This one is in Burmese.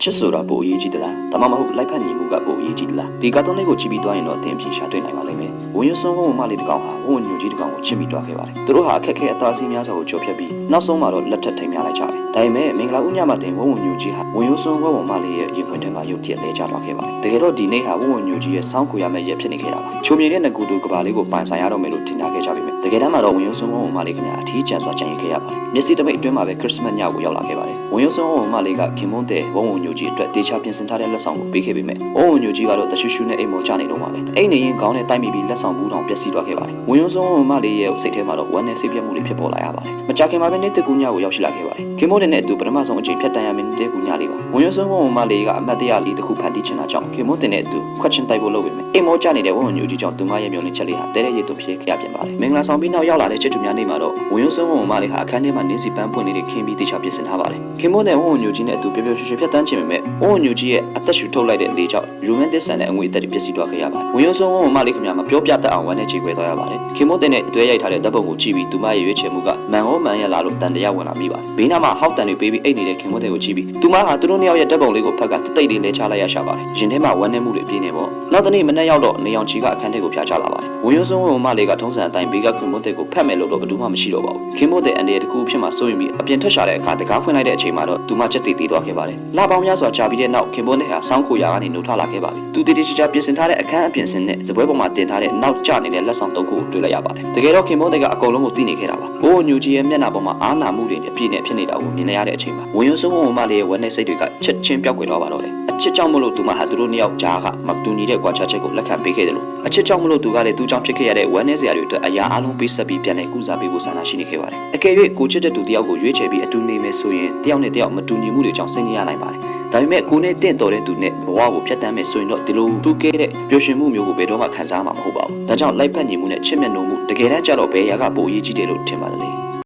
ချစ်ဆိုတာပိုအရေးကြီးသလားဒါမှမဟုတ်လိုက်ဖက်ညီမှုကပိုအရေးကြီးသလားဒီကာတွန်းလေးကိုကြည့်ပြီးသွားရင်တော့အသင်အဖြေရှာတွေ့နိုင်ပါလိမ့်မယ်ဝင်ရွှန်းဝုံမလေးတစ်ကောင်ဟာဝုံညူကြီးတစ်ကောင်ကိုချစ်ပြီးတွားခဲ့ပါတယ်သူတို့ဟာအခက်ခဲအသားစီးများစွာကိုကြော်ဖြတ်ပြီးနောက်ဆုံးမှာတော့လက်ထပ်ထိမ်းများလိုက်ကြတယ်ဒါပေမဲ့မင်္ဂလာဦးညမှာတင်ဝုံညူကြီးဟာဝင်ရွှန်းဝုံမလေးရဲ့ရင်ခွင်ထဲမှာရုတ်တရက်လဲကျသွားခဲ့ပါတယ်တကယ်တော့ဒီနေ့ဟာဝုံညူကြီးရဲ့စောင်းခွေရမယ့်ရက်ဖြစ်နေခဲ့တာပါချိုမြေတဲ့ငကူတူကဘာလေးကိုပိုင်ဆိုင်ရတော့မယ်လို့ထင်ကြခဲ့ကြပြီတကယ်တမ်းမှာတော့ဝင်ရွှန်းဝုံမလေးခင်ဗျာအထီးကျန်စွာကြံရခဲ့ရပါတယ်မျက်စိတမိတ်အတွင်းမှာပဲခရစ်စမတ်ညကိုရောက်လာခဲ့ပါတယ်ဝင်ရွှန်းဝုံမလေးကခင်မွန်းတဲ့ဝုံညူကြီးအတွက်တေချာပြင်ဆင်ထားတဲ့လက်ဆောင်ကိုပေးခဲ့ပေမဲ့ဝုံညူကြီးကတော့တရှူရှူနဲ့အိမ်မော်ချနေတော့ပါပဲအိမ်နေရင်ခေါင်းနဲ့တိုက်မိပြီးလက်ဆောင်ဘူးတောင်ပျက်စီးသွားခဲ့ပါတယ်ဝင်ရွှန်းဝုံမလေးရဲ့စိတ်ထဲမှာတော့ဝမ်းနဲ့စိတ်ပြတ်မှုတွေဖြစ်ပေါ်လာရပါတယ်မကြာခင်မှာပဲနေ့တကူညကိုရောက်ရှိလာခဲ့ပါတယ်ခင်မွန်းနဲ့အတူပထမဆုံးအချိန်ဖြတ်တန်းရမယ့်နေ့တကူညလေးပါဝင်ရွှန်းဝုံမလေးကအမတ်တရားလေးတစ်ခုဖန်တီးချင်တာကြောင့်ခင်မွန်းနဲ့အတူခွက်ချင်းတိုက်ဖို့လုပ်ပေမဲ့အိမ်မော်ချနေတဲ့ဝုံညူကြီးကြောင့်သူမရဲ့မျောလင်းချက်လေးဟာတဲတဲ့ရည်သွဖြစ်ခဲ့ရပြန်ပါတယ်မင်္ဂလာဆောင်ပြီးနောက်ရောက်လာတဲ့ချစ်သူများနေ့မှာတော့ဝင်ရွှန်းဝုံမလေးဟာအခန်းထဲမှာနင်းစီပန်းပွင့်လေးတွေခင်းပြီးတေချာပြင်ဆင်ထားပါတယ်ခင်မွန်းနဲ့ဝုံညူကြီးနဲ့အတူပျော်ပျော်ရွှင်ရွှင်ဖြတ်တန်းချင်ပေမဲ့ဝုံညူကြီးရဲ့အသက်ရှူထုတ်လိုက်တဲ့လေကြောင့်ရိုမန်တစ်ဆန်တဲ့အငွေအသက်တွေပျက်စီးသွားခဲ့ရပါတယ်ဝင်ရွှန်းဝုံမလေးခင်ဗျာမပြောပြတတ်အောင်ဝမ်းနဲ့ကြေခွဲသွားရပါတယ်ခင်မွန်းနဲ့အတွဲရိုက်ထားတဲ့ဓာတ်ပုံကိုကြည့်ပြီးသူမရဲ့ရွေးချယ်မှုကမန်ဟောမန်ရလာလို့တန်တရားဝင်လာမိပါတယ်ဘေးနားမှာဟောက်တန်တွေပေးပြီးအိတ်နေတဲ့ခင်မွန်းကိုကြည့်ပြီးသူမဟာသူတို့နှစ်ယောက်ရဲ့ဓာတ်ပုံလေးကိုဖက်ကတိတ်လေးလဲချလိုက်ရရှာပါတယ်ရင်ထဲမှာဝမ်းနဲ့မှုတွေပြင်းနေပေါ့နောက်တနေ့မနေ့ရောက်တော့နေအောင်ချီကအခန်းထဲကိုဖျားချလာပါတယ်ဝင်ရွှန်းဝုံမလေးကထုံးစံအတိုင်းဘေးကခင်မွန်းကိုဖတ်မယ်လို့တော့ဘယ်သူမှမရှိတော့ပါဘူးခင်မွန်းအန်ဒီတစ်ခုဖြစ်မှစိုးရင်ပြီးအပြင်ထွက်ရှာတဲ့အခါတကားဖွင့်လိုက်တဲ့အချိန်မှာတော့သူမချက်တည်တည်သွားခဲ့ပါတယ်လပေါင်းများစွာကြာပြီးတဲ့နောက်ခင်မွန်းဟာစောင်းခိုရာကနေနှုတ်ထွက်လာခဲ့ပါပြီသူတည်တည်ချာချာပြင်ဆင်ထားတဲ့အခန်းအပြင်ဆင်နဲ့စပွဲပေါ်မှာတင်ထားတဲ့နောက်ကျနေတဲ့လက်ဆောင်သုံးခုကိုတွေ့လိုက်ရပါတယ်တကယ်တော့ခင်မွန်းကအကုန်လုံးကိုသိနေခဲ့တာပါဘိုးညူကြီးရဲ့မျက်နှာပေါ်မှာအားနာမှုတွေအပြည့်နဲ့ဖြစ်နေတာကိုမြင်နေရတဲ့အချိန်မှာဝင်ရွှန်းဝုံမလေးရဲ့ဝမ်းနဲ့စိတ်တွေကချက်ချင်းပျောက်ကွယ်သွားပါတော့တယ်အချစ်ကြောင့်မလို့သူမဟာသူတို့နှစ်ယောက်ကြားကမတူညီတဲ့ကွာခြားချက်ကိုလက်ခံပေးခဲ့တယ်လို့အချစ်ကြောင့်မလို့သူကလည်းသူ့ကြောင့်ဖြစ်ခဲ့ရတဲ့ဝမ်းနဲ့စရာတွေအတွက်အရာအလုံးပေးဆက်ပြီးပြန်လည်ကုစားပေးဖို့ဆန္ဒရှိနေခဲ့ပါတယ်အကယ်၍ကိုချစ်တဲ့သူတယောက်ကိုရွေးချယ်ပြီးအတူနေမယ်ဆိုရင်တယောက်နဲ့တယောက်မတူညီမှုတွေကြောင့်စိတ်ညစ်ရနိုင်ပါတယ်ဒါပေမဲ့ကိုနဲ့တင့်တော်တဲ့သူနဲ့ဘဝကိုဖျက်ဆီးမယ်ဆိုရင်တော့ဒီလိုတူးကဲတဲ့ပျော်ရွှင်မှုမျိုးကိုဘယ်တော့မှခံစားမှာမဟုတ်ပါဘူးဒါကြောင့်လိုက်ဖက်ညီမှုနဲ့ချစ်မြတ်နိုးမှုတကယ်တမ်းကျတော့ဘယ်ရာကပိုအရေးကြီးတယ်လို့ထင်ပါတယ်